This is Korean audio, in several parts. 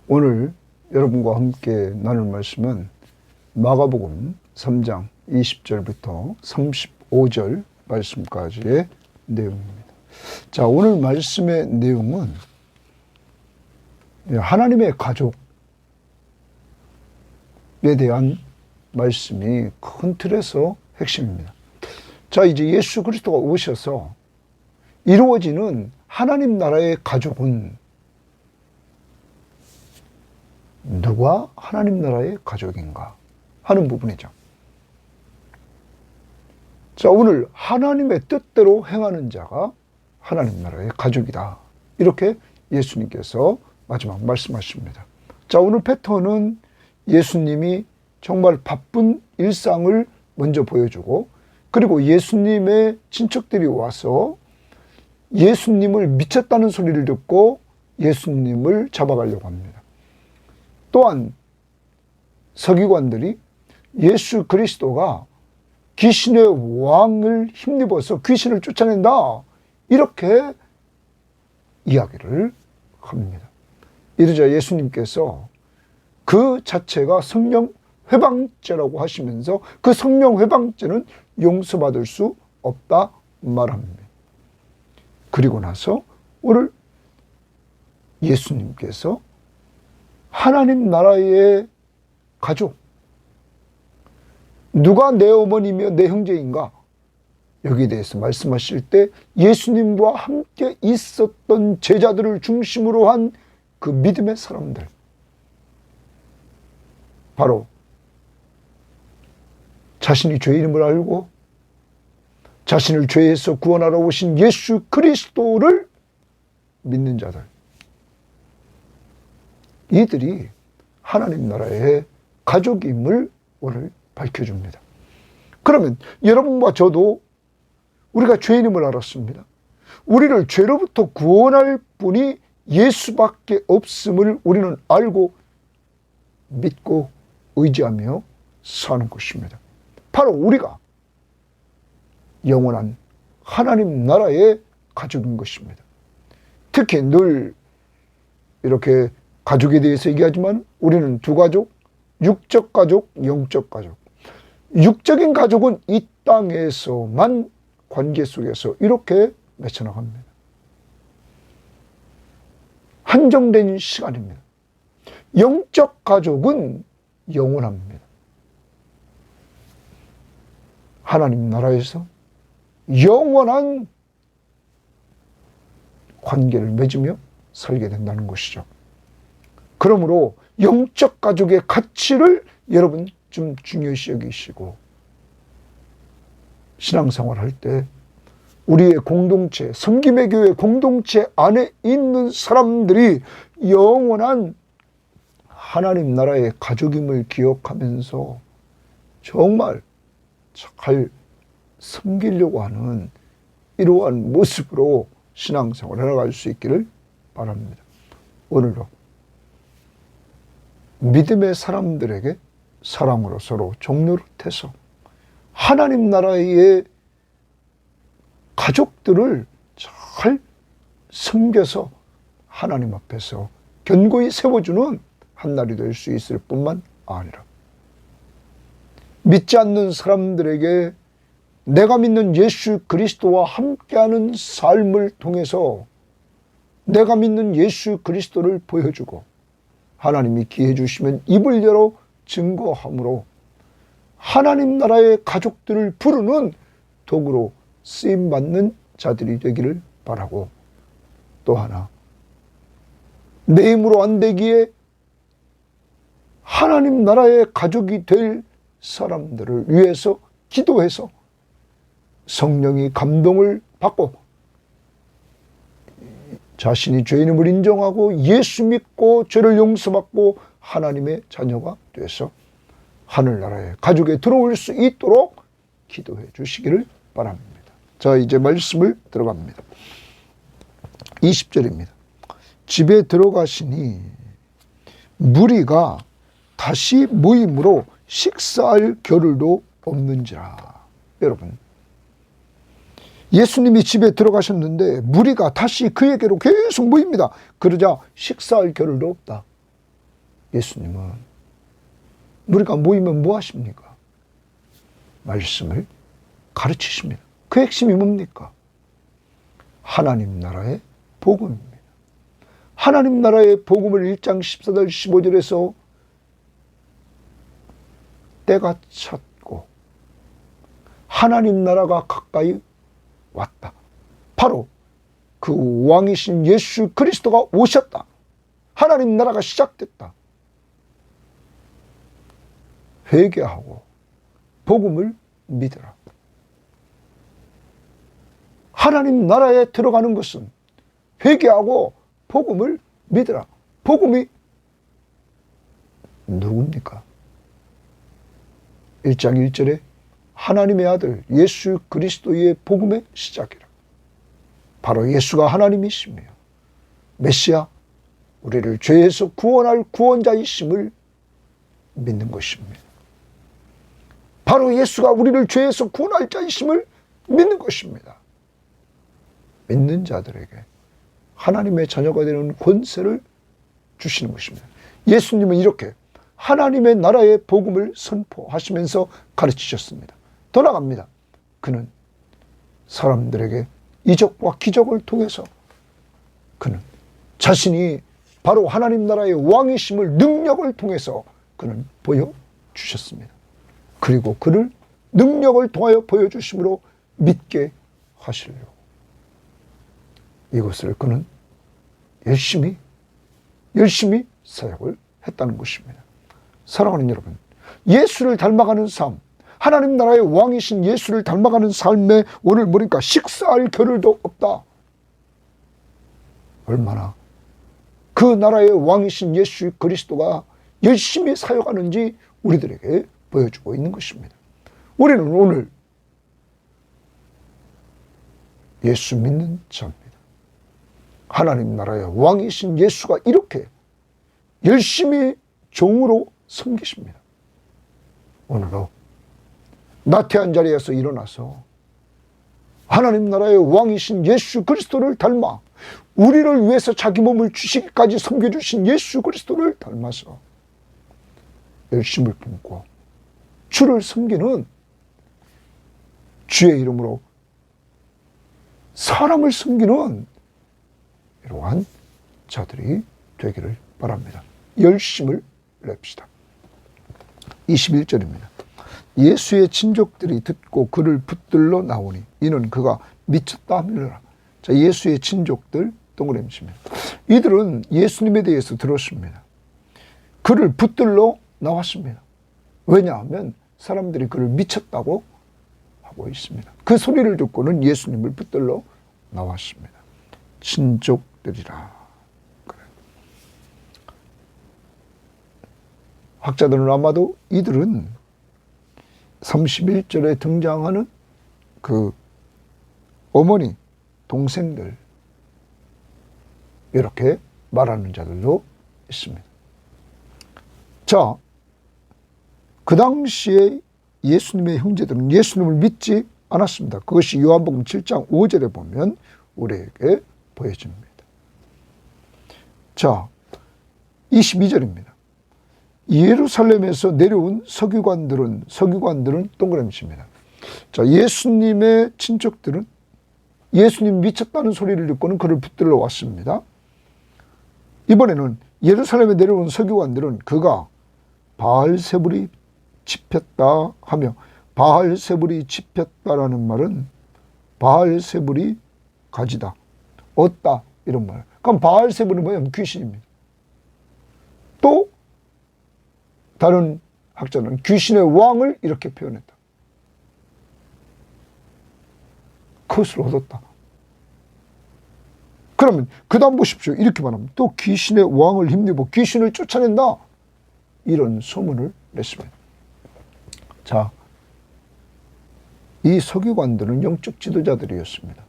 오늘 여러분과 함께 나눌 말씀은 마가복음 3장 20절부터 35절 말씀까지의 내용입니다. 자, 오늘 말씀의 내용은 하나님의 가족에 대한 말씀이 큰 틀에서 핵심입니다. 자, 이제 예수 그리스도가 오셔서 이루어지는 하나님 나라의 가족은 누가 하나님 나라의 가족인가 하는 부분이죠. 자, 오늘 하나님의 뜻대로 행하는 자가 하나님 나라의 가족이다. 이렇게 예수님께서 마지막 말씀하십니다. 자, 오늘 패턴은 예수님이 정말 바쁜 일상을 먼저 보여주고, 그리고 예수님의 친척들이 와서 예수님을 미쳤다는 소리를 듣고 예수님을 잡아가려고 합니다. 또한 서기관들이 예수 그리스도가 귀신의 왕을 힘입어서 귀신을 쫓아낸다, 이렇게 이야기를 합니다. 이러자 예수님께서 그 자체가 성령 회방죄라고 하시면서 그 성령 회방죄는 용서받을 수 없다 말합니다. 그리고 나서 오늘 예수님께서 하나님 나라의 가족, 누가 내 어머니며 내 형제인가, 여기에 대해서 말씀하실 때 예수님과 함께 있었던 제자들을 중심으로 한 그 믿음의 사람들, 바로 자신이 죄인임을 알고 자신을 죄에서 구원하러 오신 예수 그리스도를 믿는 자들, 이들이 하나님 나라의 가족임을 오늘 밝혀줍니다. 그러면 여러분과 저도 우리가 죄인임을 알았습니다. 우리를 죄로부터 구원할 분이 예수밖에 없음을 우리는 알고 믿고 의지하며 사는 것입니다. 바로 우리가 영원한 하나님 나라의 가족인 것입니다. 특히 늘 이렇게 가족에 대해서 얘기하지만 우리는 두 가족, 육적 가족, 영적 가족. 육적인 가족은 이 땅에서만 관계 속에서 이렇게 맺혀나갑니다. 한정된 시간입니다. 영적 가족은 영원합니다. 하나님 나라에서 영원한 관계를 맺으며 살게 된다는 것이죠. 그러므로 영적 가족의 가치를 여러분 좀 중요시 여기시고, 신앙생활 할 때 우리의 공동체, 섬김의 교회 공동체 안에 있는 사람들이 영원한 하나님 나라의 가족임을 기억하면서 정말 잘 섬기려고 하는 이러한 모습으로 신앙생활을 해나갈 수 있기를 바랍니다. 오늘도 믿음의 사람들에게 사랑으로 서로 종노릇해서 하나님 나라의 가족들을 잘 섬겨서 하나님 앞에서 견고히 세워주는 한날이 될 수 있을 뿐만 아니라, 믿지 않는 사람들에게 내가 믿는 예수 그리스도와 함께하는 삶을 통해서 내가 믿는 예수 그리스도를 보여주고, 하나님이 기회 주시면 입을 열어 증거함으로 하나님 나라의 가족들을 부르는 도구로 쓰임받는 자들이 되기를 바라고, 또 하나 내 힘으로 안 되기에 하나님 나라의 가족이 될 사람들을 위해서 기도해서 성령이 감동을 받고 자신이 죄인임을 인정하고 예수 믿고 죄를 용서받고 하나님의 자녀가 돼서 하늘나라의 가족에 들어올 수 있도록 기도해 주시기를 바랍니다. 자, 이제 말씀을 들어갑니다. 20절입니다. 집에 들어가시니 무리가 다시 모임으로 식사할 겨를도 없는지라. 여러분, 예수님이 집에 들어가셨는데 무리가 다시 그에게로 계속 모입니다. 그러자 식사할 겨를도 없다. 예수님은 우리가 모이면 뭐 하십니까? 말씀을 가르치십니다. 그 핵심이 뭡니까? 하나님 나라의 복음입니다. 하나님 나라의 복음을 1장 14절 15절에서 때가 찼고 하나님 나라가 가까이 왔다. 바로 그 왕이신 예수 그리스도가 오셨다. 하나님 나라가 시작됐다. 회개하고 복음을 믿으라. 하나님 나라에 들어가는 것은 회개하고 복음을 믿으라. 복음이 누굽니까? 1장 1절에 하나님의 아들 예수 그리스도의 복음의 시작이라. 바로 예수가 하나님이시며 메시아, 우리를 죄에서 구원할 구원자이심을 믿는 것입니다. 바로 예수가 우리를 죄에서 구원할 자이심을 믿는 것입니다. 믿는 자들에게 하나님의 자녀가 되는 권세를 주시는 것입니다. 예수님은 이렇게 하나님의 나라의 복음을 선포하시면서 가르치셨습니다. 더 나아갑니다. 그는 사람들에게 이적과 기적을 통해서 그는 자신이 바로 하나님 나라의 왕이심을 능력을 통해서 그는 보여주셨습니다. 그리고 그를 능력을 통하여 보여주심으로 믿게 하시려고 이것을 그는 열심히 사역을 했다는 것입니다. 사랑하는 여러분, 예수를 닮아가는 삶, 하나님 나라의 왕이신 예수를 닮아가는 삶에 오늘 보니까 식사할 겨를도 없다. 얼마나 그 나라의 왕이신 예수 그리스도가 열심히 사역하는지 우리들에게 보여주고 있는 것입니다. 우리는 오늘 예수 믿는 자입니다. 하나님 나라의 왕이신 예수가 이렇게 열심히 종으로 섬기십니다. 오늘도 나태한 자리에서 일어나서 하나님 나라의 왕이신 예수 그리스도를 닮아 우리를 위해서 자기 몸을 주시기까지 섬겨주신 예수 그리스도를 닮아서 열심을 품고 주를 섬기는 주의 이름으로 사람을 섬기는 이러한 자들이 되기를 바랍니다. 열심을 냅시다. 21절입니다. 예수의 친족들이 듣고 그를 붙들러 나오니 이는 그가 미쳤다 하밀어라. 자, 예수의 친족들 동그라미입니다. 이들은 예수님에 대해서 들었습니다. 그를 붙들러 나왔습니다. 왜냐하면 사람들이 그를 미쳤다고 하고 있습니다. 그 소리를 듣고는 예수님을 붙들러 나왔습니다. 친족들이라. 그래. 학자들은 아마도 이들은 31절에 등장하는 그 어머니, 동생들 이렇게 말하는 자들도 있습니다. 자, 그 당시에 예수님의 형제들은 예수님을 믿지 않았습니다. 그것이 요한복음 7장 5절에 보면 우리에게 보여집니다. 자, 22절입니다. 예루살렘에서 내려온 서기관들은 동그라미입니다. 자, 예수님의 친척들은 예수님 미쳤다는 소리를 듣고는 그를 붙들러 왔습니다. 이번에는 예루살렘에 내려온 서기관들은 그가 바알세불이 집혔다 하며, 바알세불이 집혔다라는 말은 바알세불이 가지다, 얻다 이런 말. 그럼 바알세불은 뭐냐면 귀신입니다. 또 다른 학자는 귀신의 왕을 이렇게 표현했다. 그것을 얻었다. 그러면 그 다음 보십시오. 이렇게 말하면 또 귀신의 왕을 힘입어 귀신을 쫓아낸다, 이런 소문을 냈습니다. 자, 이 서기관들은 영적 지도자들이었습니다.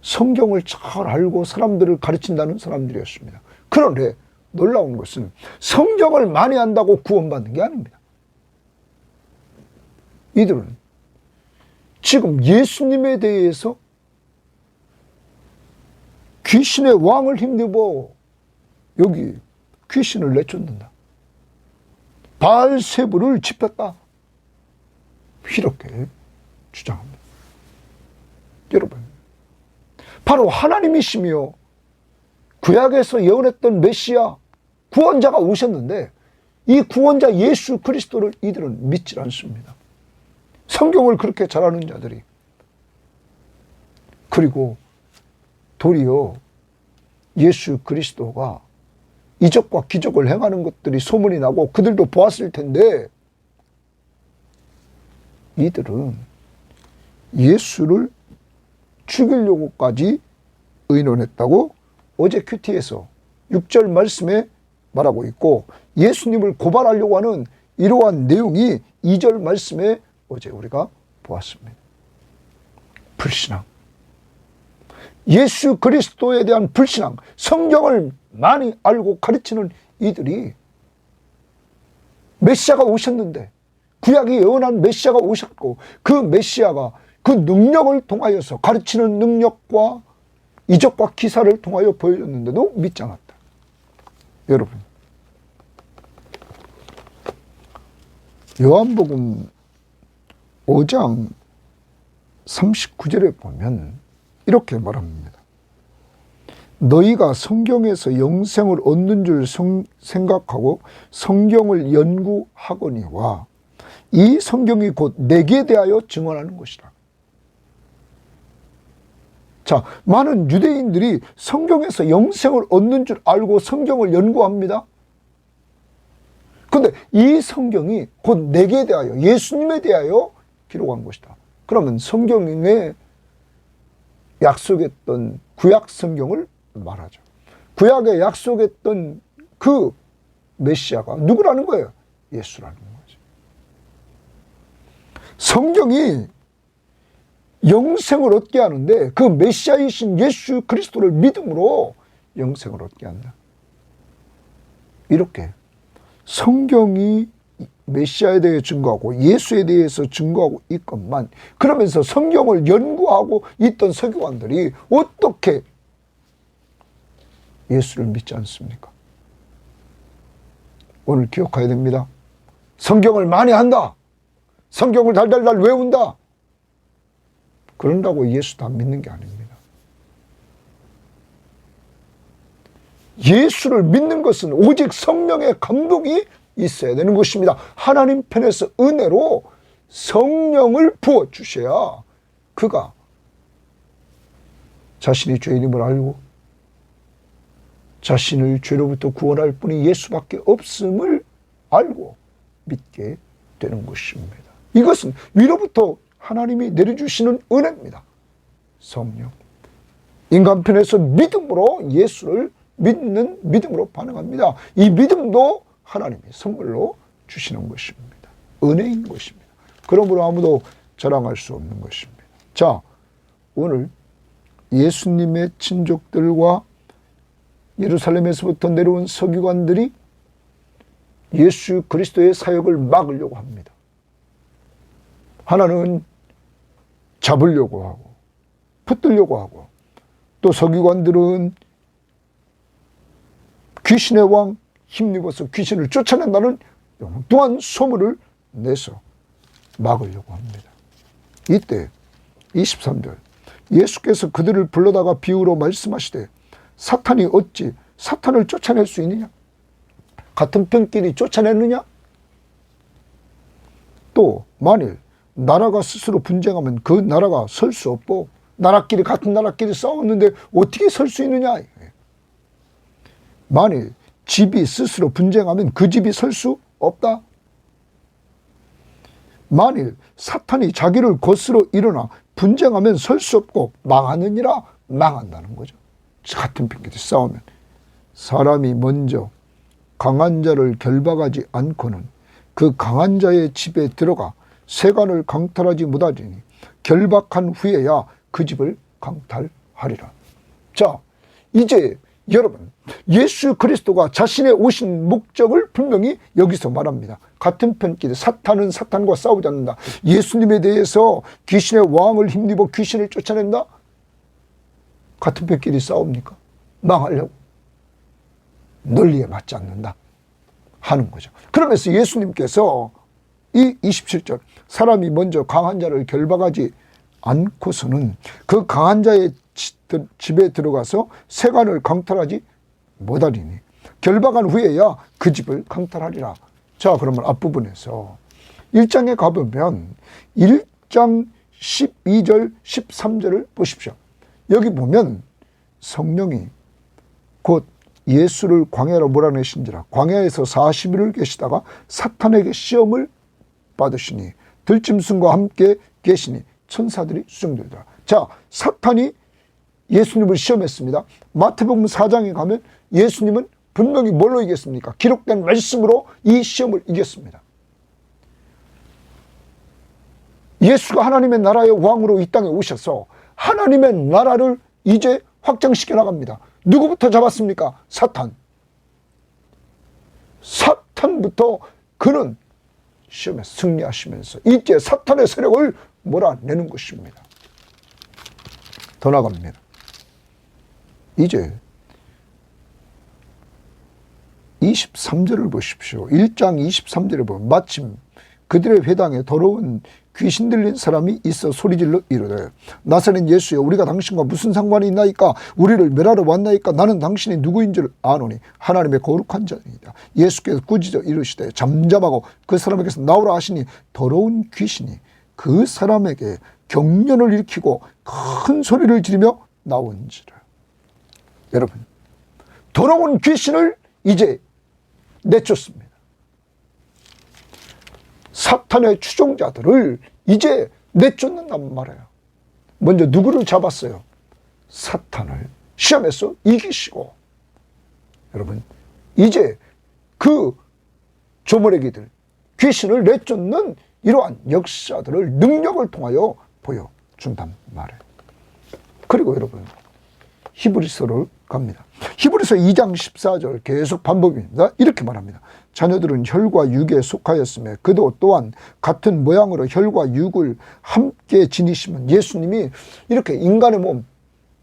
성경을 잘 알고 사람들을 가르친다는 사람들이었습니다. 그런데 놀라운 것은 성경을 많이 안다고 구원받는 게 아닙니다. 이들은 지금 예수님에 대해서 귀신의 왕을 힘입어 여기 귀신을 내쫓는다, 바알세불을 지폈다. 이렇게 주장합니다. 여러분, 바로 하나님이시며 구약에서 예언했던 메시아 구원자가 오셨는데 이 구원자 예수 그리스도를 이들은 믿질 않습니다. 성경을 그렇게 잘 아는 자들이. 그리고 도리어 예수 그리스도가 이적과 기적을 행하는 것들이 소문이 나고 그들도 보았을 텐데 이들은 예수를 죽이려고까지 의논했다고 어제 큐티에서 6절 말씀에 말하고 있고, 예수님을 고발하려고 하는 이러한 내용이 2절 말씀에 어제 우리가 보았습니다. 불신앙, 예수 그리스도에 대한 불신앙, 성경을 많이 알고 가르치는 이들이 메시아가 오셨는데, 구약이 예언한 메시아가 오셨고 그 메시아가 그 능력을 통하여서, 가르치는 능력과 이적과 기사를 통하여 보여줬는데도 믿지 않았다. 여러분, 요한복음 5장 39절에 보면 이렇게 말합니다. 너희가 성경에서 영생을 얻는 줄 생각하고 성경을 연구하거니와 이 성경이 곧 내게 대하여 증언하는 것이라. 자, 많은 유대인들이 성경에서 영생을 얻는 줄 알고 성경을 연구합니다. 그런데 이 성경이 곧 내게 대하여, 예수님에 대하여 기록한 것이다. 그러면 성경에 약속했던 구약 성경을 말하죠. 구약에 약속했던 그 메시아가 누구라는 거예요? 예수라는 거죠. 성경이 영생을 얻게 하는데 그 메시아이신 예수 그리스도를 믿음으로 영생을 얻게 한다. 이렇게 성경이 메시아에 대해 증거하고 예수에 대해서 증거하고 있건만, 그러면서 성경을 연구하고 있던 서기관들이 어떻게 예수를 믿지 않습니까? 오늘 기억해야 됩니다. 성경을 많이 한다, 성경을 달달달 외운다, 그런다고 예수 다 믿는 게 아닙니다. 예수를 믿는 것은 오직 성령의 감동이 있어야 되는 것입니다. 하나님 편에서 은혜로 성령을 부어주셔야 그가 자신이 죄인임을 알고 자신을 죄로부터 구원할 분이 예수밖에 없음을 알고 믿게 되는 것입니다. 이것은 위로부터 하나님이 내려주시는 은혜입니다. 성령. 인간 편에서 믿음으로 예수를 믿는 믿음으로 반응합니다. 이 믿음도 하나님이 선물로 주시는 것입니다. 은혜인 것입니다. 그러므로 아무도 자랑할 수 없는 것입니다. 자, 오늘 예수님의 친족들과 예루살렘에서부터 내려온 서기관들이 예수 그리스도의 사역을 막으려고 합니다. 하나는 잡으려고 하고 붙들려고 하고, 또 서기관들은 귀신의 왕 힘입어서 귀신을 쫓아낸다는 엉뚱한 소문을 내서 막으려고 합니다. 이때 23절, 예수께서 그들을 불러다가 비유로 말씀하시되 사탄이 어찌 사탄을 쫓아낼 수 있느냐? 같은 편끼리 쫓아내느냐? 또 만일 나라가 스스로 분쟁하면 그 나라가 설 수 없고, 나라끼리 같은 나라끼리 싸웠는데 어떻게 설 수 있느냐? 만일 집이 스스로 분쟁하면 그 집이 설 수 없다. 만일 사탄이 자기를 거스러 일어나 분쟁하면 설 수 없고 망하느니라. 망한다는 거죠. 같은 편끼리 싸우면. 사람이 먼저 강한 자를 결박하지 않고는 그 강한 자의 집에 들어가 세간을 강탈하지 못하리니 결박한 후에야 그 집을 강탈하리라. 자, 이제 여러분, 예수 그리스도가 자신의 오신 목적을 분명히 여기서 말합니다. 같은 편끼리 사탄은 사탄과 싸우지 않는다. 예수님에 대해서 귀신의 왕을 힘입어 귀신을 쫓아낸다? 같은 편끼리 싸웁니까? 망하려고. 논리에 맞지 않는다. 하는 거죠. 그러면서 예수님께서 이 27절, 사람이 먼저 강한 자를 결박하지 않고서는 그 강한 자의 집에 들어가서 세관을 강탈하지 못하리니 결박한 후에야 그 집을 강탈하리라. 자, 그러면 앞부분에서 1장에 가보면 1장 12절 13절을 보십시오. 여기 보면 성령이 곧 예수를 광야로 몰아내신지라 광야에서 40일을 계시다가 사탄에게 시험을 받으시니 들짐승과 함께 계시니 천사들이 수정되더라. 자, 사탄이 예수님을 시험했습니다. 마태복음 4장에 가면 예수님은 분명히 뭘로 이겼습니까? 기록된 말씀으로 이 시험을 이겼습니다. 예수가 하나님의 나라의 왕으로 이 땅에 오셔서 하나님의 나라를 이제 확장시켜 나갑니다. 누구부터 잡았습니까? 사탄. 사탄부터 그는 시험에 승리하시면서 이제 사탄의 세력을 몰아내는 것입니다. 더 나갑니다. 이제 23절을 보십시오. 1장 23절에 보면 마침 그들의 회당에 더러운 귀신 들린 사람이 있어 소리질러 이르되 나사렛 예수여 우리가 당신과 무슨 상관이 있나이까? 우리를 멸하러 왔나이까? 나는 당신이 누구인 줄 아노니 하나님의 거룩한 자니이다. 예수께서 꾸짖어 이르시되 잠잠하고 그 사람에게서 나오라 하시니 더러운 귀신이 그 사람에게 경련을 일으키고 큰 소리를 지르며 나온지라. 여러분, 더러운 귀신을 이제 내쫓습니다. 사탄의 추종자들을 이제 내쫓는단 말이에요. 먼저 누구를 잡았어요? 사탄을 시험에서 이기시고, 여러분 이제 그 조물애기들 귀신을 내쫓는 이러한 역사들을 능력을 통하여 보여준단 말이에요. 그리고 여러분 히브리서를 갑니다. 히브리서 2장 14절 계속 반복입니다. 이렇게 말합니다. 자녀들은 혈과 육에 속하였으며 그도 또한 같은 모양으로 혈과 육을 함께 지니시면 예수님이 이렇게 인간의 몸,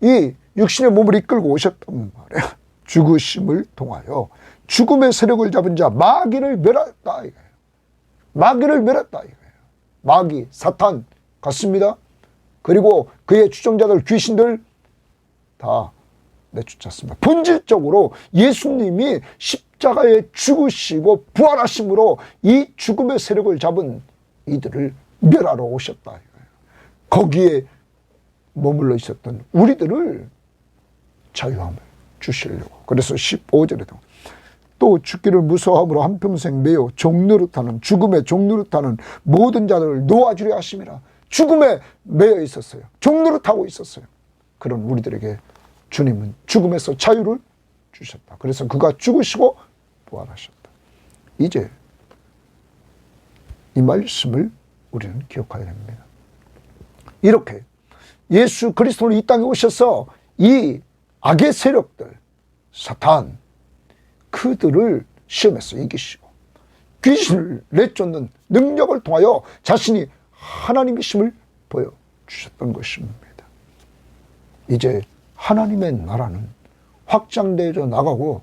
이 육신의 몸을 이끌고 오셨단 말이에요. 죽으심을 통하여 죽음의 세력을 잡은 자 마귀를 멸했다 이거예요. 마귀를 멸했다 이거예요. 마귀, 사탄 같습니다. 그리고 그의 추종자들, 귀신들 다 내쫓았습니다. 본질적으로 예수님이 십자가에 죽으시고 부활하심으로 이 죽음의 세력을 잡은 이들을 멸하러 오셨다 이거예요. 거기에 머물러 있었던 우리들을 자유함을 주시려고. 그래서 15절에도 또 죽기를 무서워함으로 한평생 매여 종노릇하는 죽음의 종노릇하는 모든 자들을 놓아주려 하심이라. 죽음에 매여 있었어요. 종노릇하고 있었어요. 그런 우리들에게 주님은 죽음에서 자유를 주셨다. 그래서 그가 죽으시고 부활하셨다. 이제 이 말씀을 우리는 기억해야 됩니다. 이렇게 예수 그리스도는 이 땅에 오셔서 이 악의 세력들, 사탄, 그들을 시험에서 이기시고 귀신을 내쫓는 능력을 통하여 자신이 하나님이심을 보여주셨던 것입니다. 이제 하나님의 나라는 확장되어 나가고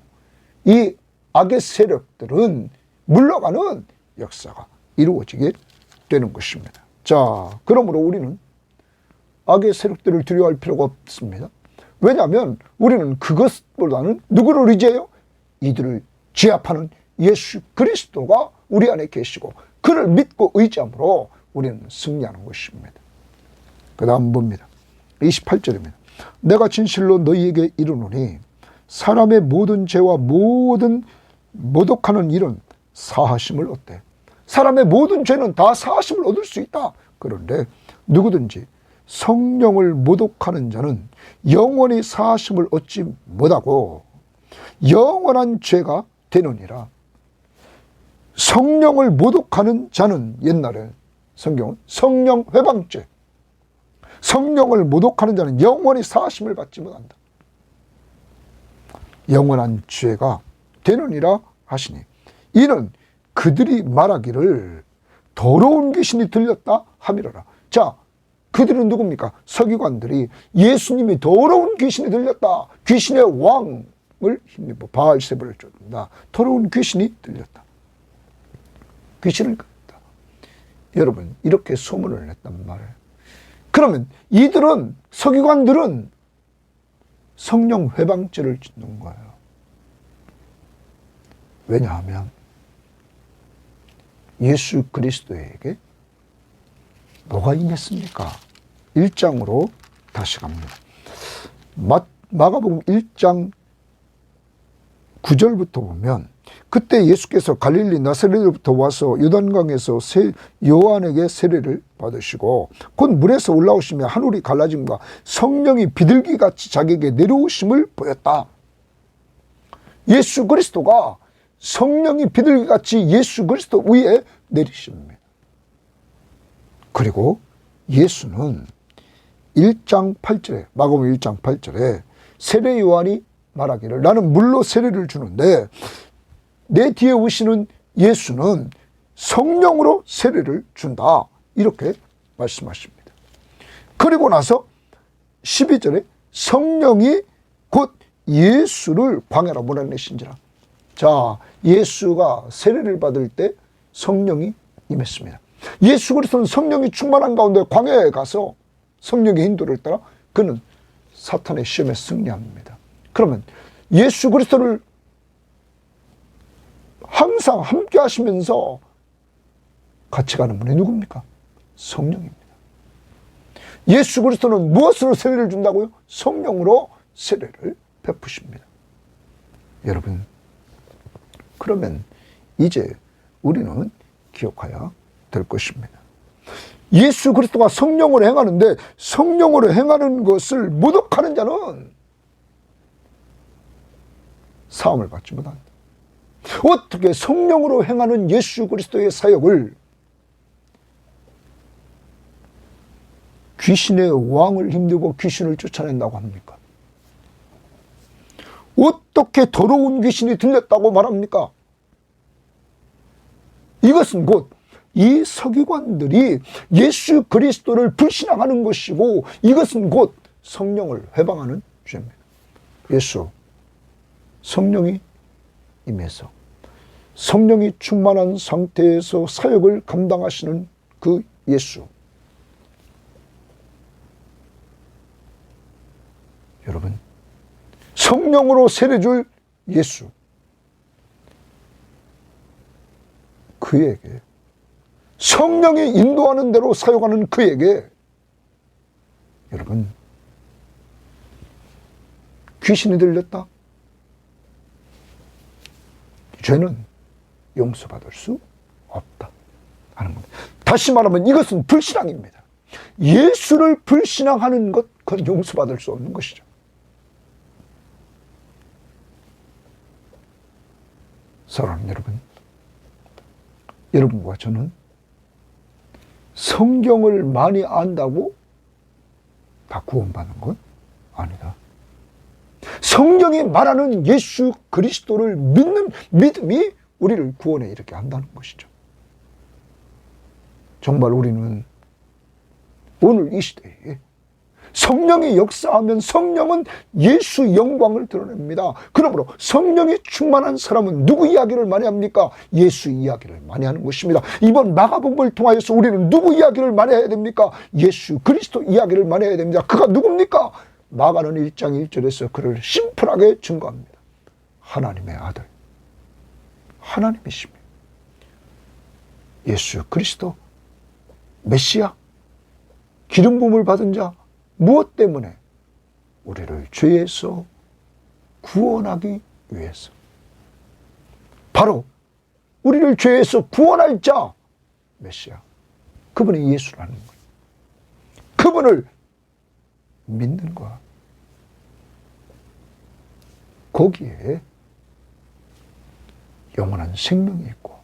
이 악의 세력들은 물러가는 역사가 이루어지게 되는 것입니다. 자, 그러므로 우리는 악의 세력들을 두려워할 필요가 없습니다. 왜냐하면 우리는 그것보다는 누구를 의지해요? 이들을 제압하는 예수 그리스도가 우리 안에 계시고 그를 믿고 의지함으로 우리는 승리하는 것입니다. 그 다음 봅니다. 28절입니다. 내가 진실로 너희에게 이르노니 사람의 모든 죄와 모든 모독하는 일은 사하심을 얻되 사람의 모든 죄는 다 사하심을 얻을 수 있다. 그런데 누구든지 성령을 모독하는 자는 영원히 사하심을 얻지 못하고 영원한 죄가 되느니라. 성령을 모독하는 자는 옛날에 성경은 성령 회방죄, 성령을 모독하는 자는 영원히 사하심을 받지 못한다. 영원한 죄가 되느니라 하시니 이는 그들이 말하기를 더러운 귀신이 들렸다 함이로라. 자, 그들은 누굽니까? 서기관들이 예수님이 더러운 귀신이 들렸다, 귀신의 왕을 힘입어 바알세불을 쫓는다, 더러운 귀신이 들렸다. 귀신을 끌었다. 여러분, 이렇게 소문을 냈단 말이에요. 그러면 이들은, 서기관들은 성령 회방죄를 짓는 거예요. 왜냐하면 예수 그리스도에게 뭐가 임했습니까? 1장으로 다시 갑니다. 마가복음 1장 9절부터 보면, 그때 예수께서 갈릴리 나사렛으로부터 와서 요단강에서 요한에게 세례를 받으시고 곧 물에서 올라오시며 하늘이 갈라짐과 성령이 비둘기같이 자기에게 내려오심을 보였다. 예수 그리스도가 성령이 비둘기같이 예수 그리스도 위에 내리십니다. 그리고 예수는 1장 8절에, 마가복음 1장 8절에 세례 요한이 말하기를 나는 물로 세례를 주는데 내 뒤에 오시는 예수는 성령으로 세례를 준다. 이렇게 말씀하십니다. 그리고 나서 12절에 성령이 곧 예수를 광야로 몰아내신지라. 자, 예수가 세례를 받을 때 성령이 임했습니다. 예수 그리스도는 성령이 충만한 가운데 광야에 가서 성령의 인도를 따라 그는 사탄의 시험에 승리합니다. 그러면 예수 그리스도를 항상 함께 하시면서 같이 가는 분이 누굽니까? 성령입니다. 예수 그리스도는 무엇으로 세례를 준다고요? 성령으로 세례를 베푸십니다. 여러분, 그러면 이제 우리는 기억해야 될 것입니다. 예수 그리스도가 성령으로 행하는데 성령으로 행하는 것을 모독하는 자는 사함을 받지 못한다. 어떻게 성령으로 행하는 예수 그리스도의 사역을 귀신의 왕을 힘들고 귀신을 쫓아낸다고 합니까? 어떻게 더러운 귀신이 들렸다고 말합니까? 이것은 곧 이 서기관들이 예수 그리스도를 불신앙하는 것이고 이것은 곧 성령을 회방하는 죄입니다. 예수, 성령이 임해서 성령이 충만한 상태에서 사역을 감당하시는 그 예수. 여러분, 성령으로 세례줄 예수, 그에게 성령이 인도하는 대로 사용하는 그에게 여러분 귀신이 들렸다? 죄는 용서받을 수 없다 하는 겁니다. 다시 말하면 이것은 불신앙입니다. 예수를 불신앙하는 것, 그건 용서받을 수 없는 것이죠. 사랑하는 여러분, 여러분과 저는 성경을 많이 안다고 다 구원받는 건 아니다. 성경이 말하는 예수 그리스도를 믿는 믿음이 우리를 구원에 이렇게 한다는 것이죠. 정말 우리는 오늘 이 시대에 성령이 역사하면 성령은 예수 영광을 드러냅니다. 그러므로 성령이 충만한 사람은 누구 이야기를 많이 합니까? 예수 이야기를 많이 하는 것입니다. 이번 마가복음을 통하여서 우리는 누구 이야기를 많이 해야 됩니까? 예수 그리스도 이야기를 많이 해야 됩니다. 그가 누굽니까? 마가는 1장 1절에서 그를 심플하게 증거합니다. 하나님의 아들, 하나님이십니다. 예수 그리스도 메시아, 기름 부음을 받은 자, 무엇 때문에? 우리를 죄에서 구원하기 위해서. 바로 우리를 죄에서 구원할 자 메시아, 그분이 예수라는 거예요. 그분을 믿는 것, 거기에 영원한 생명이 있고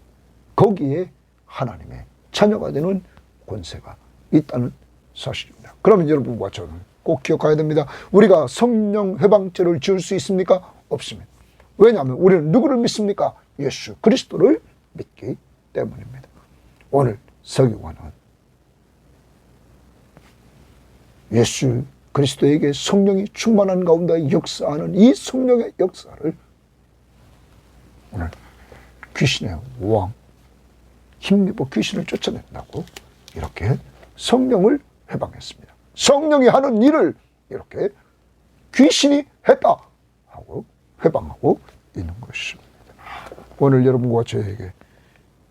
거기에 하나님의 자녀가 되는 권세가 있다는 사실입니다. 그러면 여러분과 저는 꼭 기억해야 됩니다. 우리가 성령 회방죄를 지을 수 있습니까? 없습니다. 왜냐하면 우리는 누구를 믿습니까? 예수 그리스도를 믿기 때문입니다. 오늘 서기관은 예수 그리스도에게 성령이 충만한 가운데 역사하는 이 성령의 역사를 오늘 귀신의 왕, 힘입어 귀신을 쫓아낸다고 이렇게 성령을 회방했습니다. 성령이 하는 일을 이렇게 귀신이 했다 하고 회방하고 있는 것입니다. 오늘 여러분과 저에게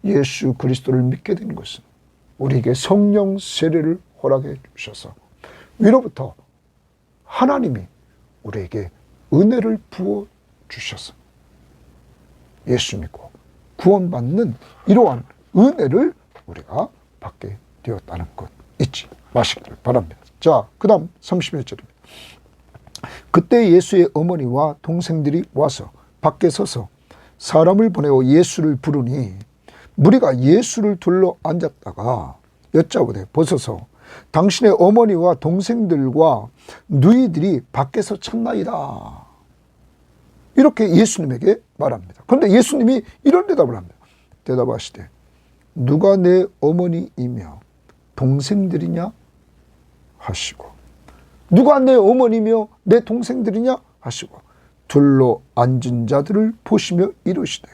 예수 그리스도를 믿게 된 것은 우리에게 성령 세례를 허락해 주셔서 위로부터 하나님이 우리에게 은혜를 부어 주셔서 예수 믿고 구원받는 이러한 은혜를 우리가 받게 되었다는 것 잊지 마시길 바랍니다. 자, 그 다음 31절입니다. 그때 예수의 어머니와 동생들이 와서 밖에 서서 사람을 보내어 예수를 부르니 무리가 예수를 둘러 앉았다가 여짜오되 보소서 당신의 어머니와 동생들과 누이들이 밖에서 찾나이다. 이렇게 예수님에게 말합니다. 그런데 예수님이 이런 대답을 합니다. 대답하시되 누가 내 어머니이며 동생들이냐 하시고 누가 내 어머니며 내 동생들이냐 하시고 둘러 앉은 자들을 보시며 이르시되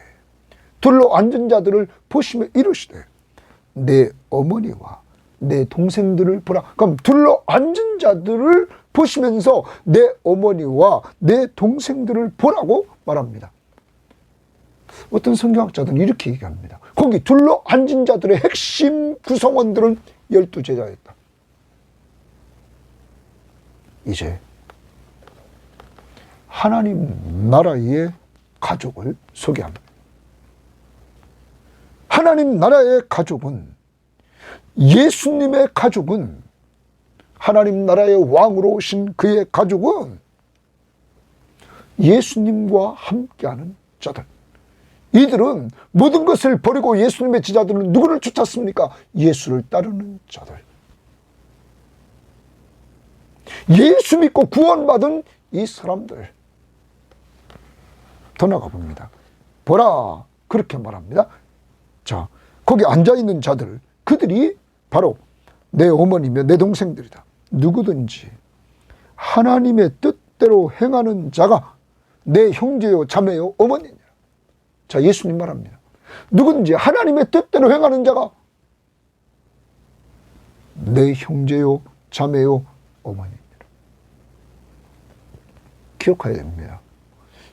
둘러 앉은 자들을 보시며 이르시되 내 어머니와 내 동생들을 보라. 그럼 둘러 앉은 자들을 보시면서 내 어머니와 내 동생들을 보라고 말합니다. 어떤 성경학자들은 이렇게 얘기합니다. 거기 둘러 앉은 자들의 핵심 구성원들은 12제자였다. 이제 하나님 나라의 가족을 소개합니다. 하나님 나라의 가족은 예수님의 가족은 하나님 나라의 왕으로 오신 그의 가족은 예수님과 함께하는 자들. 이들은 모든 것을 버리고 예수님의 제자들은 누구를 쫓았습니까? 예수를 따르는 자들. 예수 믿고 구원받은 이 사람들. 더 나가 봅니다. 보라, 그렇게 말합니다. 자, 거기 앉아있는 자들, 그들이 바로 내 어머니며 내 동생들이다. 누구든지 하나님의 뜻대로 행하는 자가 내 형제요 자매요 어머니니라. 자, 예수님 말합니다. 누구든지 하나님의 뜻대로 행하는 자가 내 형제요 자매요 어머니니라. 기억해야 됩니다.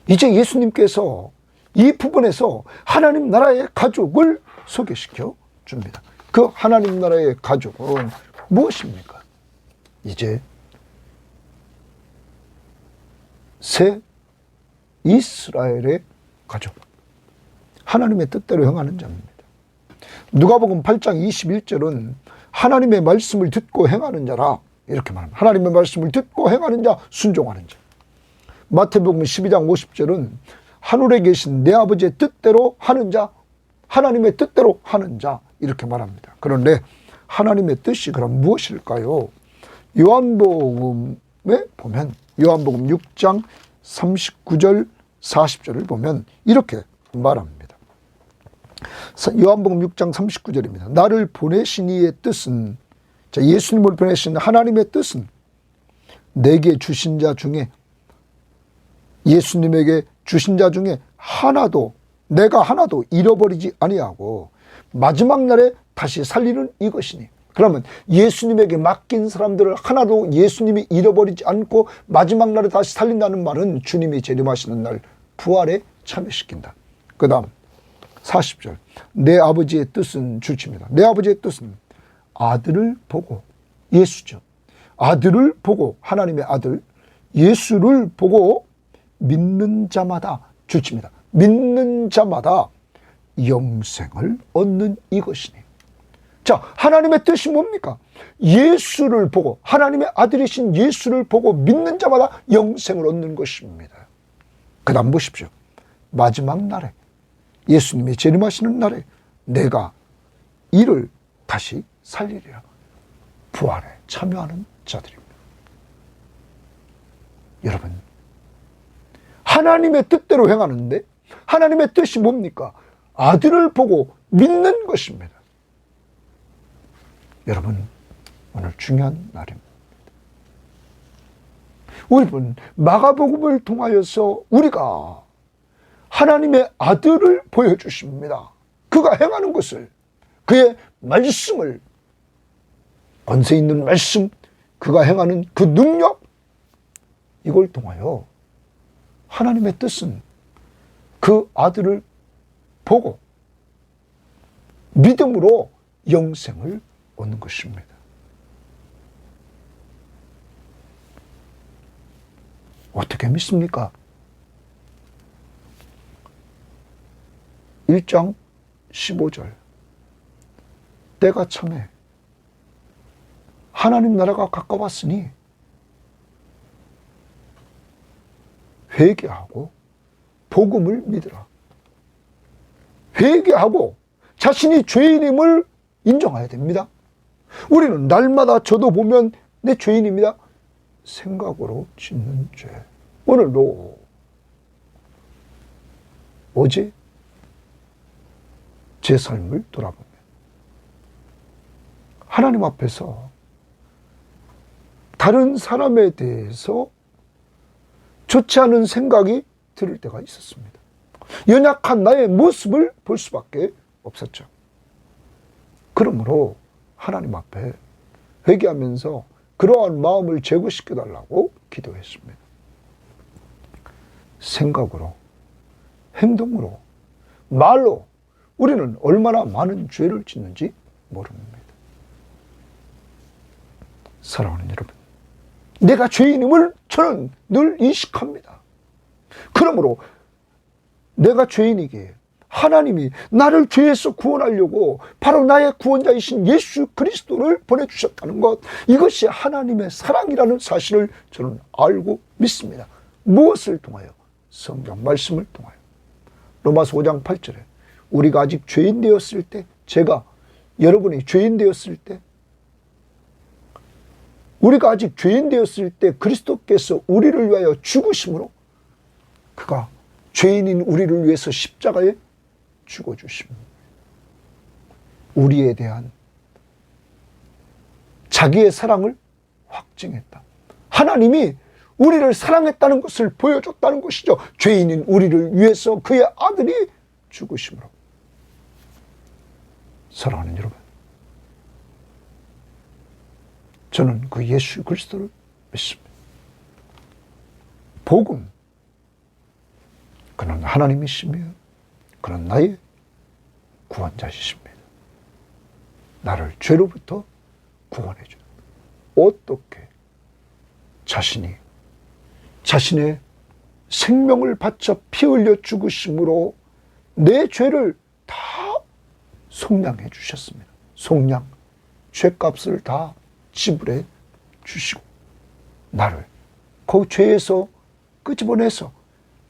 이제 예수님께서 이 부분에서 하나님 나라의 가족을 소개시켜 줍니다. 그 하나님 나라의 가족은 무엇입니까? 이제 새 이스라엘의 가족, 하나님의 뜻대로 행하는 자입니다. 누가복음 8장 21절은 하나님의 말씀을 듣고 행하는 자라 이렇게 말합니다. 하나님의 말씀을 듣고 행하는 자, 순종하는 자. 마태복음 12장 50절은 하늘에 계신 내 아버지의 뜻대로 하는 자, 하나님의 뜻대로 하는 자 이렇게 말합니다. 그런데 하나님의 뜻이 그럼 무엇일까요? 요한복음에 보면 요한복음 6장 39절 40절을 보면 이렇게 말합니다. 요한복음 6장 39절입니다. 나를 보내신 이의 뜻은, 자, 예수님을 보내신 하나님의 뜻은 내게 주신 자 중에, 예수님에게 주신 자 중에 하나도, 내가 하나도 잃어버리지 아니하고 마지막 날에 다시 살리는 이것이니. 그러면 예수님에게 맡긴 사람들을 하나도 예수님이 잃어버리지 않고 마지막 날에 다시 살린다는 말은 주님이 재림하시는 날 부활에 참여시킨다. 그 다음 40절, 내 아버지의 뜻은 주십니다. 내 아버지의 뜻은 아들을 보고, 예수죠, 아들을 보고, 하나님의 아들 예수를 보고 믿는 자마다 주십니다. 믿는 자마다 영생을 얻는 이것이니. 자, 하나님의 뜻이 뭡니까? 예수를 보고, 하나님의 아들이신 예수를 보고 믿는 자마다 영생을 얻는 것입니다. 그 다음 보십시오. 마지막 날에, 예수님이 재림하시는 날에 내가 이를 다시 살리리라. 부활에 참여하는 자들입니다. 여러분, 하나님의 뜻대로 행하는데 하나님의 뜻이 뭡니까? 아들을 보고 믿는 것입니다. 여러분, 오늘 중요한 날입니다. 우리는 마가복음을 통하여서 우리가 하나님의 아들을 보여주십니다. 그가 행하는 것을, 그의 말씀을, 권세 있는 말씀, 그가 행하는 그 능력, 이걸 통하여 하나님의 뜻은 그 아들을 보고 믿음으로 영생을 얻는 것입니다. 어떻게 믿습니까? 1장 15절. 때가 참에 하나님 나라가 가까웠으니 회개하고 복음을 믿으라. 회개하고 자신이 죄인임을 인정해야 됩니다. 우리는 날마다 저도 보면 내 죄인입니다. 생각으로 짓는 죄. 오늘도 어제 제 삶을 돌아보면 하나님 앞에서 다른 사람에 대해서 좋지 않은 생각이 들을 때가 있었습니다. 연약한 나의 모습을 볼 수밖에 없었죠. 그러므로 하나님 앞에 회개하면서 그러한 마음을 제거시켜달라고 기도했습니다. 생각으로, 행동으로, 말로 우리는 얼마나 많은 죄를 짓는지 모릅니다. 사랑하는 여러분, 내가 죄인임을 저는 늘 인식합니다. 그러므로 내가 죄인이기에 하나님이 나를 죄에서 구원하려고 바로 나의 구원자이신 예수 그리스도를 보내주셨다는 것, 이것이 하나님의 사랑이라는 사실을 저는 알고 믿습니다. 무엇을 통하여? 성경 말씀을 통하여. 로마서 5장 8절에 우리가 아직 죄인 되었을 때, 제가 여러분이 죄인 되었을 때, 우리가 아직 죄인 되었을 때 그리스도께서 우리를 위하여 죽으심으로 그가 죄인인 우리를 위해서 십자가에 죽어주십니다. 우리에 대한 자기의 사랑을 확증했다. 하나님이 우리를 사랑했다는 것을 보여줬다는 것이죠. 죄인인 우리를 위해서 그의 아들이 죽으심으로. 사랑하는 여러분, 저는 그 예수 그리스도를 믿습니다. 복음, 그는 하나님이시며 그는 나의 구원자이십니다. 나를 죄로부터 구원해 줘요. 어떻게 자신이 자신의 생명을 바쳐 피 흘려 죽으심으로 내 죄를 다 속량해 주셨습니다. 속량, 죄값을 다 지불해 주시고 나를 그 죄에서 끄집어내서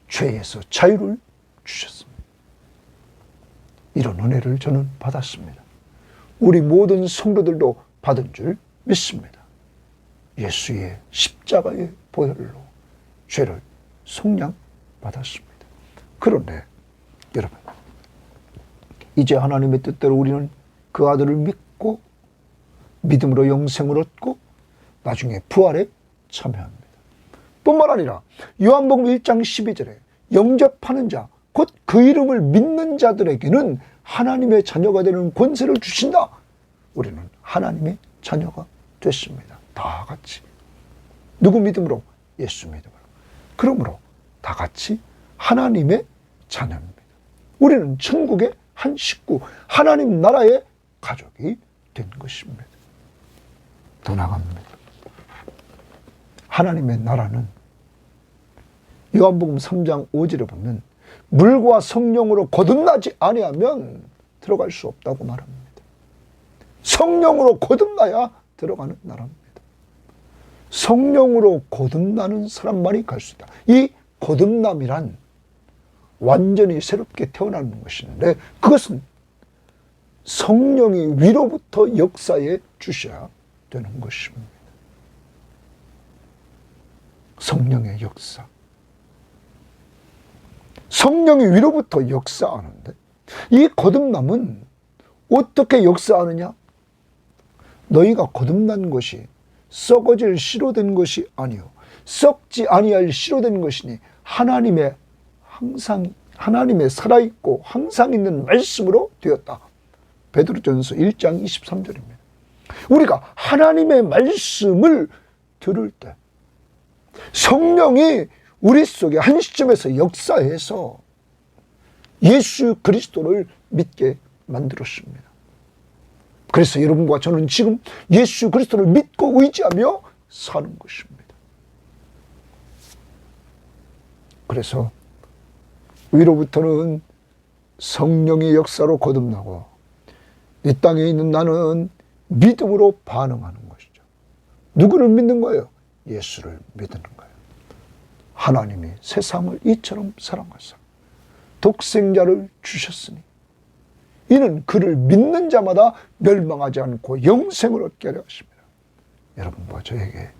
죄에서 자유를 주셨습니다. 이런 은혜를 저는 받았습니다. 우리 모든 성도들도 받은 줄 믿습니다. 예수의 십자가의 보혈로 죄를 속량받았습니다. 그런데 여러분, 이제 하나님의 뜻대로 우리는 그 아들을 믿고 믿음으로 영생을 얻고 나중에 부활에 참여합니다. 뿐만 아니라 요한복음 1장 12절에 영접하는 자, 곧 그 이름을 믿는 자들에게는 하나님의 자녀가 되는 권세를 주신다. 우리는 하나님의 자녀가 됐습니다. 다 같이. 누구 믿음으로? 예수 믿음으로. 그러므로 다 같이 하나님의 자녀입니다. 우리는 천국의 한 식구, 하나님 나라의 가족이 된 것입니다. 더 나갑니다. 하나님의 나라는 요한복음 3장 5절에 보면 물과 성령으로 거듭나지 아니하면 들어갈 수 없다고 말합니다. 성령으로 거듭나야 들어가는 나라입니다. 성령으로 거듭나는 사람만이 갈 수 있다. 이 거듭남이란 완전히 새롭게 태어나는 것인데 그것은 성령이 위로부터 역사해 주셔야 되는 것입니다. 성령의 역사. 성령이 위로부터 역사하는데 이 거듭남은 어떻게 역사하느냐? 너희가 거듭난 것이 썩어질 씨로 된 것이 아니요 썩지 아니할 씨로 된 것이니 하나님의 살아있고 항상 있는 말씀으로 되었다. 베드로전서 1장 23절입니다. 우리가 하나님의 말씀을 들을 때 성령이 우리 속에 한 시점에서 역사해서 예수 그리스도를 믿게 만들었습니다. 그래서 여러분과 저는 지금 예수 그리스도를 믿고 의지하며 사는 것입니다. 그래서 위로부터는 성령의 역사로 거듭나고 이 땅에 있는 나는 믿음으로 반응하는 것이죠. 누구를 믿는 거예요? 예수를 믿는 거예요. 하나님이 세상을 이처럼 사랑하사 독생자를 주셨으니 이는 그를 믿는 자마다 멸망하지 않고 영생을 얻게 하려 하십니다. 여러분과 저에게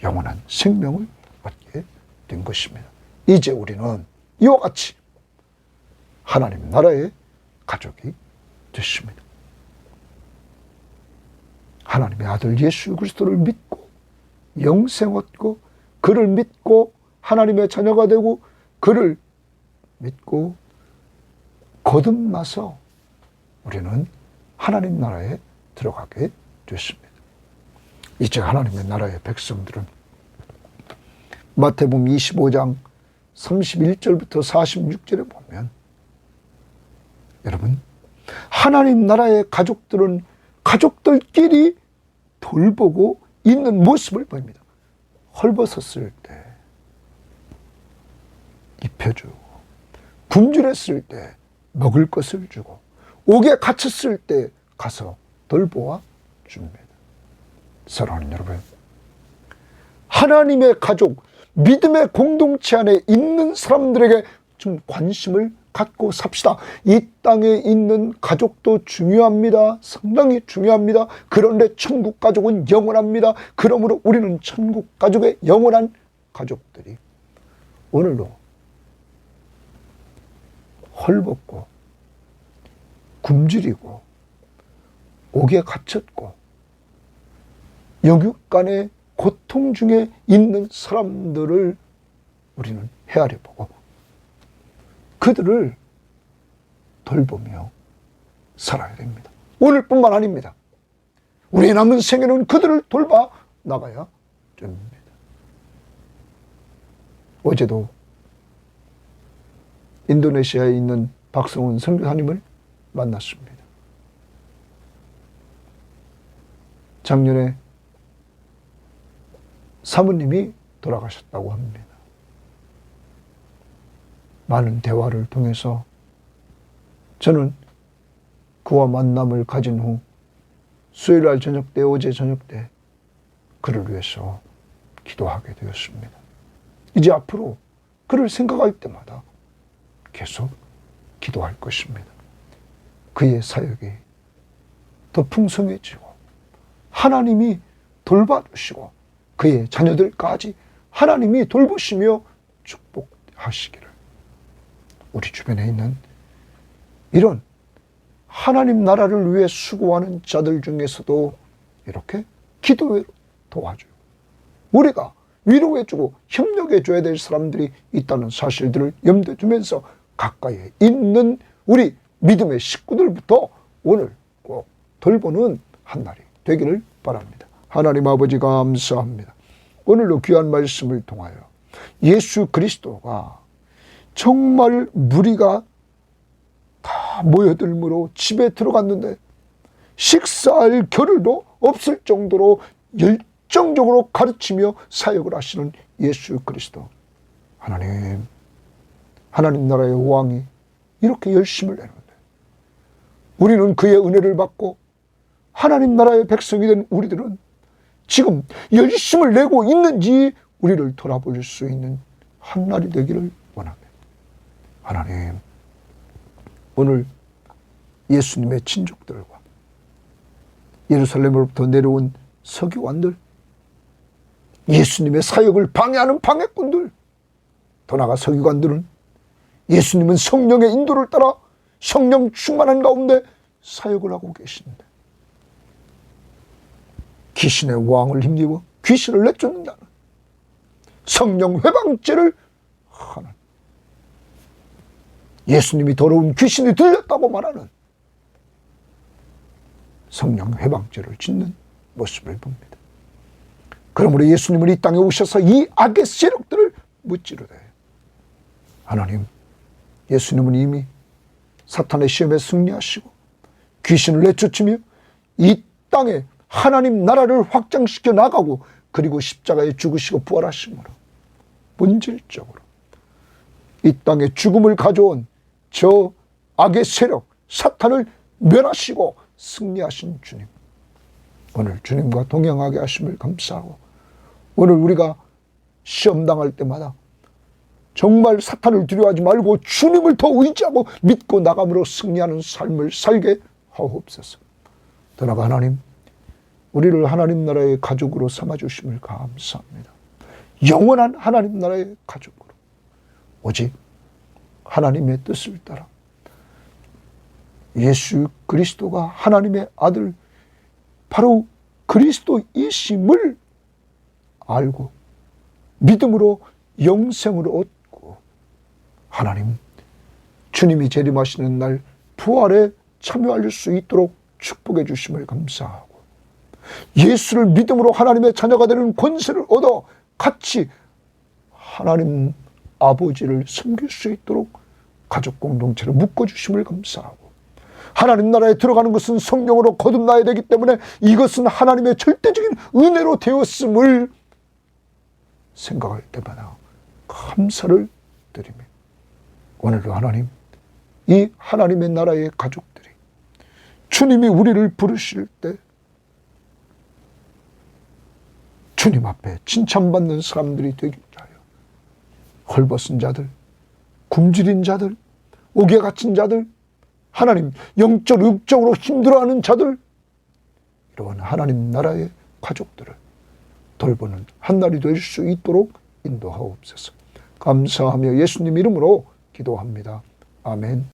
영원한 생명을 얻게 된 것입니다. 이제 우리는 이와 같이 하나님 나라의 가족이 됐습니다. 하나님의 아들 예수 그리스도를 믿고 영생 얻고 그를 믿고 하나님의 자녀가 되고 그를 믿고 거듭나서 우리는 하나님 나라에 들어가게 됐습니다. 이제 하나님의 나라의 백성들은 마태복음 25장 31절부터 46절에 보면 여러분 하나님 나라의 가족들은 가족들끼리 돌보고 있는 모습을 보입니다. 헐벗었을 때 입혀주고 굶주렸을 때 먹을 것을 주고 옥에 갇혔을 때 가서 돌보아 줍니다. 사랑하는 여러분, 하나님의 가족, 믿음의 공동체 안에 있는 사람들에게 좀 관심을 갖고 삽시다. 이 땅에 있는 가족도 중요합니다. 상당히 중요합니다. 그런데 천국 가족은 영원합니다. 그러므로 우리는 천국 가족의 영원한 가족들이 오늘도 헐벗고 굶주리고 옥에 갇혔고 영육간의 고통 중에 있는 사람들을 우리는 헤아려 보고 그들을 돌보며 살아야 됩니다. 오늘뿐만 아닙니다. 우리의 남은 생애는 그들을 돌봐 나가야 됩니다. 어제도 인도네시아에 있는 박성훈 선교사님을 만났습니다. 작년에 사모님이 돌아가셨다고 합니다. 많은 대화를 통해서 저는 그와 만남을 가진 후 수요일날 저녁 때, 어제 저녁 때 그를 위해서 기도하게 되었습니다. 이제 앞으로 그를 생각할 때마다 계속 기도할 것입니다. 그의 사역이 더 풍성해지고 하나님이 돌봐주시고 그의 자녀들까지 하나님이 돌보시며 축복하시기를 우리 주변에 있는 이런 하나님 나라를 위해 수고하는 자들 중에서도 이렇게 기도로 도와줘요. 우리가 위로해주고 협력해줘야 될 사람들이 있다는 사실들을 염두에 두면서 가까이에 있는 우리 믿음의 식구들부터 오늘 꼭 돌보는 한 날이 되기를 바랍니다. 하나님 아버지 감사합니다. 오늘도 귀한 말씀을 통하여 예수 그리스도가 정말 무리가 다 모여들므로 집에 들어갔는데 식사할 겨를도 없을 정도로 열정적으로 가르치며 사역을 하시는 예수 그리스도. 하나님 나라의 왕이 이렇게 열심을 내는데 우리는 그의 은혜를 받고 하나님 나라의 백성이 된 우리들은 지금 열심을 내고 있는지 우리를 돌아볼 수 있는 한 날이 되기를 원합니다. 하나님, 오늘 예수님의 친족들과 예루살렘으로부터 내려온 서기관들, 예수님의 사역을 방해하는 방해꾼들, 더 나아가 서기관들은 예수님은 성령의 인도를 따라 성령 충만한 가운데 사역을 하고 계신데 귀신의 왕을 힘입어 귀신을 내쫓는다는 성령 회방죄를 하는 예수님이 더러운 귀신이 들렸다고 말하는 성령 회방죄를 짓는 모습을 봅니다. 그러므로 예수님은 이 땅에 오셔서 이 악의 세력들을 무찌르되, 하나님, 예수님은 이미 사탄의 시험에 승리하시고 귀신을 내쫓으며 이 땅에 하나님 나라를 확장시켜 나가고, 그리고 십자가에 죽으시고 부활하심으로 본질적으로 이 땅에 죽음을 가져온 저 악의 세력 사탄을 멸하시고 승리하신 주님, 오늘 주님과 동행하게 하심을 감사하고, 오늘 우리가 시험당할 때마다 정말 사탄을 두려워하지 말고 주님을 더 의지하고 믿고 나감으로 승리하는 삶을 살게 하옵소서. 더나아가 하나님, 우리를 하나님 나라의 가족으로 삼아주심을 감사합니다. 영원한 하나님 나라의 가족으로, 오직 하나님의 뜻을 따라 예수 그리스도가 하나님의 아들, 바로 그리스도이심을 알고 믿음으로 영생을 얻고, 하나님, 주님이 재림하시는 날 부활에 참여할 수 있도록 축복해 주심을 감사하고, 예수를 믿음으로 하나님의 자녀가 되는 권세를 얻어 같이 하나님 아버지를 섬길 수 있도록 가족 공동체를 묶어주심을 감사하고, 하나님 나라에 들어가는 것은 성령으로 거듭나야 되기 때문에 이것은 하나님의 절대적인 은혜로 되었음을 생각할 때마다 감사를 드리며, 오늘도 하나님, 이 하나님의 나라의 가족들이 주님이 우리를 부르실 때 주님 앞에 칭찬받는 사람들이 되기 위하여 헐벗은 자들, 굶주린 자들, 옥에 갇힌 자들, 하나님 영적, 육적으로 힘들어하는 자들, 이런 하나님 나라의 가족들을 돌보는 한날이 될 수 있도록 인도하옵소서. 감사하며 예수님 이름으로 기도합니다. 아멘.